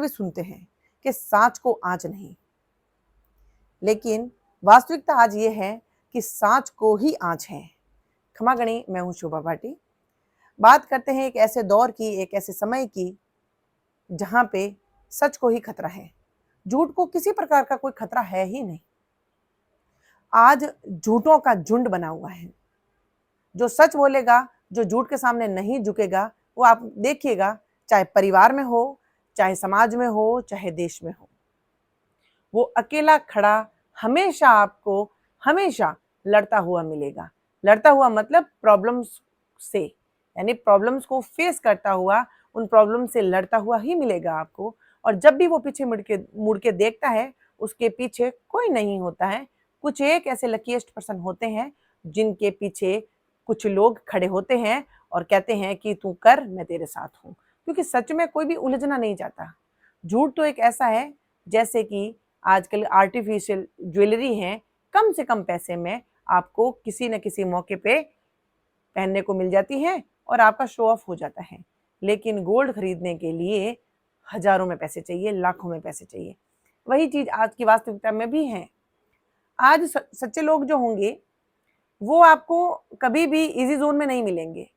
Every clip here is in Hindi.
भी सुनते हैं कि सांच को आंच नहीं, लेकिन वास्तविकता आज ये है कि सांच को ही आंच है। क्षमा गणी, मैं हूं शोभा भाटी। बात करते हैं एक ऐसे दौर की, एक ऐसे समय की जहां पे सच को ही खतरा है, झूठ को किसी प्रकार का कोई खतरा है ही नहीं। आज झूठों का झुंड बना हुआ है। जो सच बोलेगा, जो झूठ के सामने नहीं झुकेगा, वो आप देखिएगा, चाहे परिवार में हो, चाहे समाज में हो, चाहे देश में हो, वो अकेला खड़ा हमेशा आपको हमेशा लड़ता हुआ मिलेगा। लड़ता हुआ मतलब प्रॉब्लम्स से, यानी प्रॉब्लम्स को फेस करता हुआ, उन प्रॉब्लम से लड़ता हुआ ही मिलेगा आपको। और जब भी वो पीछे मुड़ के देखता है, उसके पीछे कोई नहीं होता है। कुछ एक ऐसे लकीएस्ट पर्सन होते हैं जिनके पीछे कुछ लोग खड़े होते हैं और कहते हैं कि तू कर, मैं तेरे साथ हूँ। क्योंकि सच में कोई भी उलझना नहीं चाहता। झूठ तो एक ऐसा है जैसे कि आजकल आर्टिफिशियल ज्वेलरी है, कम से कम पैसे में आपको किसी न किसी मौके पे पहनने को मिल जाती है और आपका शो ऑफ हो जाता है। लेकिन गोल्ड खरीदने के लिए हजारों में पैसे चाहिए, लाखों में पैसे चाहिए। वही चीज आज की वास्तविकता में भी है। आज सच्चे लोग जो होंगे वो आपको कभी भी इजी जोन में नहीं मिलेंगे।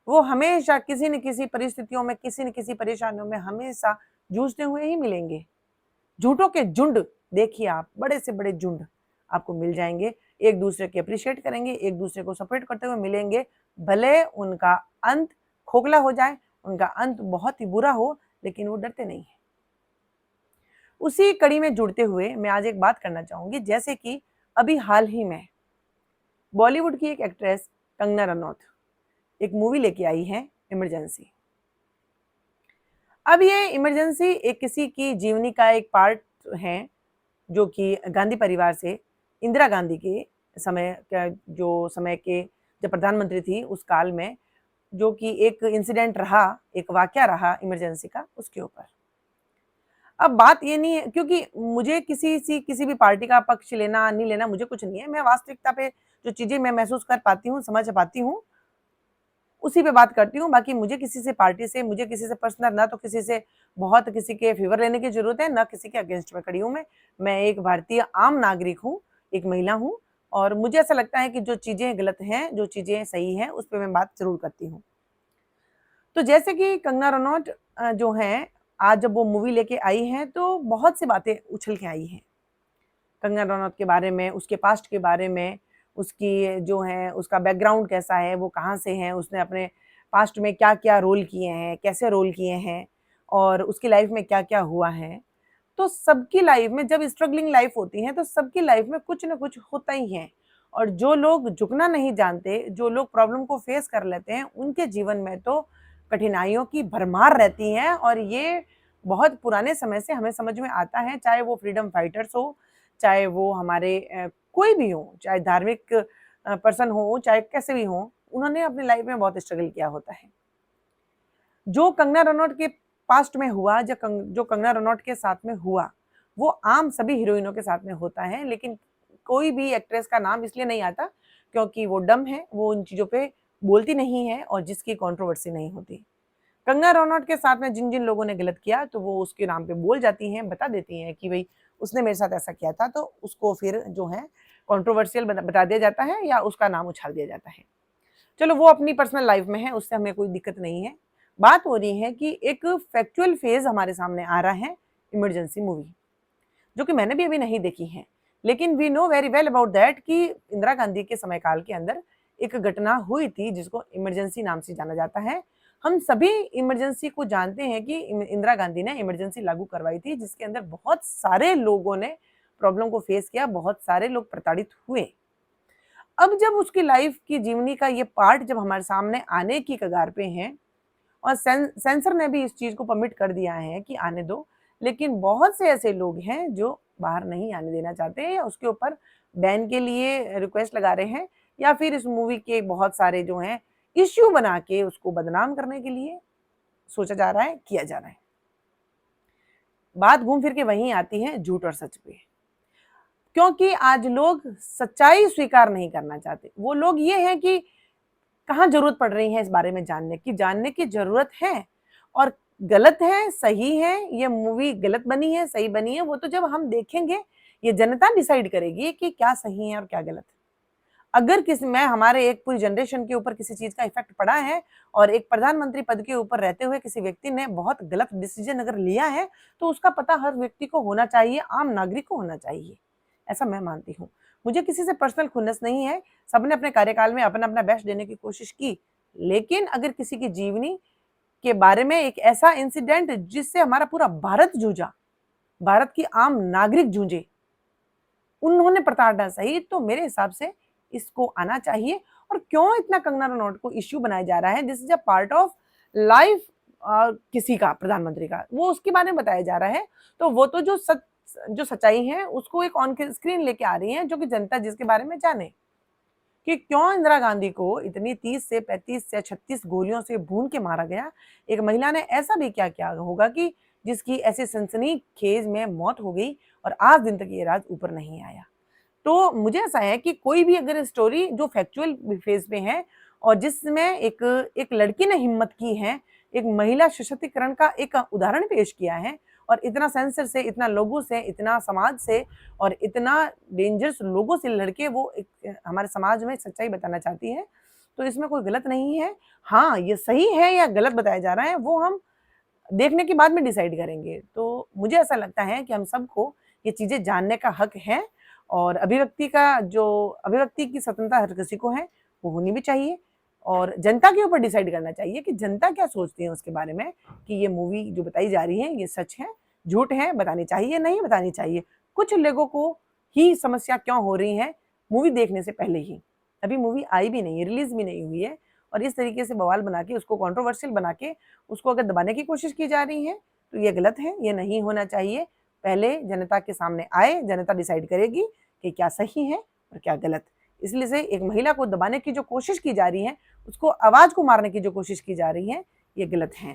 वो हमेशा किसी न किसी परिस्थितियों में, किसी न किसी परेशानियों में हमेशा जूझते हुए ही मिलेंगे। झूठों के झुंड देखिए आप, बड़े से बड़े झुंड आपको मिल जाएंगे। एक दूसरे के अप्रिशिएट करेंगे, एक दूसरे को सपोर्ट करते हुए मिलेंगे। भले उनका अंत खोखला हो जाए, उनका अंत बहुत ही बुरा हो, लेकिन वो डरते नहीं है। उसी कड़ी में जुड़ते हुए मैं आज एक बात करना चाहूंगी। जैसे कि अभी हाल ही में बॉलीवुड की एक एक्ट्रेस कंगना रनौत एक मूवी लेके आई है, इमरजेंसी। अब ये इमरजेंसी एक किसी की जीवनी का एक पार्ट है जो कि गांधी परिवार से, इंदिरा गांधी के समय का, जो समय के जब प्रधानमंत्री थी उस काल में जो कि एक इंसिडेंट रहा, एक वाकया रहा इमरजेंसी का, उसके ऊपर। अब बात ये नहीं है, क्योंकि मुझे किसी भी पार्टी का पक्ष लेना नहीं लेना मुझे कुछ नहीं है। मैं वास्तविकता पे जो चीजें मैं महसूस कर पाती हूँ, समझ पाती हूँ, उसी पे बात करती हूँ। बाकी मुझे किसी से पार्टी से, मुझे किसी से पर्सनल, ना तो किसी से बहुत किसी के फेवर लेने की जरूरत है, ना किसी के अगेंस्ट में खड़ी हूँ। मैं एक भारतीय आम नागरिक हूँ, एक महिला हूँ, और मुझे ऐसा लगता है कि जो चीजें गलत हैं, जो चीजें सही हैं, उस पर मैं बात जरूर करती हूँ। तो जैसे कि कंगना रनौत जो है, आज जब वो मूवी लेके आई है तो बहुत सी बातें उछल के आई हैं कंगना रनौत के बारे में, उसके पास्ट के बारे में, उसकी जो है उसका बैकग्राउंड कैसा है, वो कहाँ से है, उसने अपने पास्ट में क्या क्या रोल किए हैं, कैसे रोल किए हैं, और उसकी लाइफ में क्या क्या हुआ है। तो सबकी लाइफ में जब स्ट्रगलिंग लाइफ होती है तो सबकी लाइफ में कुछ ना कुछ होता ही है। और जो लोग झुकना नहीं जानते, जो लोग प्रॉब्लम को फेस कर लेते हैं, उनके जीवन में तो कठिनाइयों की भरमार रहती है। और ये बहुत पुराने समय से हमें समझ में आता है, चाहे वो फ्रीडम फाइटर्स हो, चाहे वो हमारे कोई भी हो, चाहे धार्मिक पर्सन हो, चाहे कैसे भी हो, उन्होंने अपनी लाइफ में बहुत स्ट्रगल किया होता है। जो कंगना रनौत के पास्ट में हुआ, जो कंगना रनौत के साथ में हुआ, वो आम सभी हीरोइनों के साथ में होता है। लेकिन कोई भी एक्ट्रेस का नाम इसलिए नहीं आता क्योंकि वो डम है, वो उन चीजों पे बोलती नहीं है और जिसकी कंट्रोवर्सी नहीं होती। कंगना रनौत के साथ में जिन जिन लोगों ने गलत किया तो वो उसके नाम पे बोल जाती हैं, बता देती हैं कि भाई उसने मेरे साथ ऐसा किया था, तो उसको फिर जो है कंट्रोवर्शियल बता दिया जाता है या उसका नाम उछाल दिया जाता है। चलो वो अपनी पर्सनल लाइफ में है, उससे हमें कोई दिक्कत नहीं है। बात हो रही है कि एक फैक्चुअल फेज हमारे सामने आ रहा है, इमरजेंसी मूवी, जो कि मैंने भी अभी नहीं देखी है। लेकिन we know very well about that कि इंदिरा गांधी के समय काल के अंदर एक घटना हुई थी जिसको इमरजेंसी नाम से जाना जाता है। हम सभी इमरजेंसी को जानते हैं कि इंदिरा गांधी ने इमरजेंसी लागू करवाई थी, जिसके अंदर बहुत सारे लोगों ने प्रॉब्लम को फेस किया, बहुत सारे लोग प्रताड़ित हुए। अब जब उसकी लाइफ की जीवनी का ये पार्ट जब हमारे सामने आने की कगार पे है, और सेंसर ने भी इस चीज को परमिट कर दिया है कि आने दो, लेकिन बहुत से ऐसे लोग हैं जो बाहर नहीं आने देना चाहते हैं, या उसके ऊपर बैन के लिए रिक्वेस्ट लगा रहे हैं, या फिर इस मूवी के बहुत सारे जो हैं इश्यू बना के उसको बदनाम करने के लिए सोचा जा रहा है, किया जा रहा है। बात घूम फिर के वहीं आती है झूठ और सच पे, क्योंकि आज लोग सच्चाई स्वीकार नहीं करना चाहते। वो लोग ये हैं कि कहाँ जरूरत पड़ रही है इस बारे में जानने की, जरूरत है। और गलत है, सही है, ये मूवी गलत बनी है, सही बनी है, वो तो जब हम देखेंगे, ये जनता डिसाइड करेगी कि क्या सही है और क्या गलत है। अगर किसी में हमारे एक पूरी जनरेशन के ऊपर किसी चीज का इफेक्ट पड़ा है और एक प्रधानमंत्री पद के ऊपर रहते हुए किसी व्यक्ति ने बहुत गलत डिसीजन अगर लिया है, तो उसका पता हर व्यक्ति को होना चाहिए, आम नागरिक को होना चाहिए। ऐसा मैं मानती हूँ। मुझे किसी से पर्सनल खुन्नस नहीं है, सबने अपने कार्यकाल में अपना अपना बेस्ट देने की कोशिश की, लेकिन अगर किसी की जीवनी के बारे में एक ऐसा इंसिडेंट जिससे हमारा पूरा भारत जूझा, भारत की आम नागरिक जूझे, उन्होंने प्रताड़ना सही, तो मेरे हिसाब से इसको आना चाहिए। और क्यों इतना कंगना रनौत को इश्यू बनाया जा रहा है, this is a part of life किसी का, प्रधानमंत्री का, वो उसके बारे में बताया जा रहा है। तो वो तो जो सच्चाई है उसको एक ऑन स्क्रीन लेके आ रही है, जो कि जनता जिसके बारे में जाने कि क्यों इंदिरा गांधी को इतनी 30 से 35 से 36 गोलियों से भून के मारा गया। एक महिला ने ऐसा भी क्या किया होगा कि जिसकी ऐसी सनसनीखेज में मौत हो गई और आज दिन तक ये राज ऊपर नहीं आया। तो मुझे ऐसा है कि कोई भी अगर स्टोरी जो फैक्चुअल फेज पे है और जिसमें एक एक लड़की ने हिम्मत की है, एक महिला सशक्तिकरण का एक उदाहरण पेश किया है और इतना सेंसर से, इतना लोगों से, इतना समाज से और इतना डेंजरस लोगों से लड़के वो एक हमारे समाज में सच्चाई बताना चाहती है, तो इसमें कोई गलत नहीं है। हाँ, ये सही है या गलत बताया जा रहा है वो हम देखने के बाद में डिसाइड करेंगे। तो मुझे ऐसा लगता है कि हम सबको ये चीजें जानने का हक है और अभिव्यक्ति की स्वतंत्रता हर किसी को है, वो होनी भी चाहिए और जनता के ऊपर डिसाइड करना चाहिए कि जनता क्या सोचती है उसके बारे में कि ये मूवी जो बताई जा रही है ये सच है, झूठ है, बतानी चाहिए, नहीं बतानी चाहिए। कुछ लोगों को ही समस्या क्यों हो रही है मूवी देखने से पहले ही, अभी मूवी आई भी नहीं है, रिलीज भी नहीं हुई है और इस तरीके से बवाल बना के उसको कंट्रोवर्शियल बना के उसको अगर दबाने की कोशिश की जा रही है तो ये गलत है, ये नहीं होना चाहिए। पहले जनता के सामने आए, जनता डिसाइड करेगी कि क्या सही है और क्या गलत। इसलिए से एक महिला को दबाने की जो कोशिश की जा रही है, उसको आवाज को मारने की जो कोशिश की जा रही है, ये गलत है।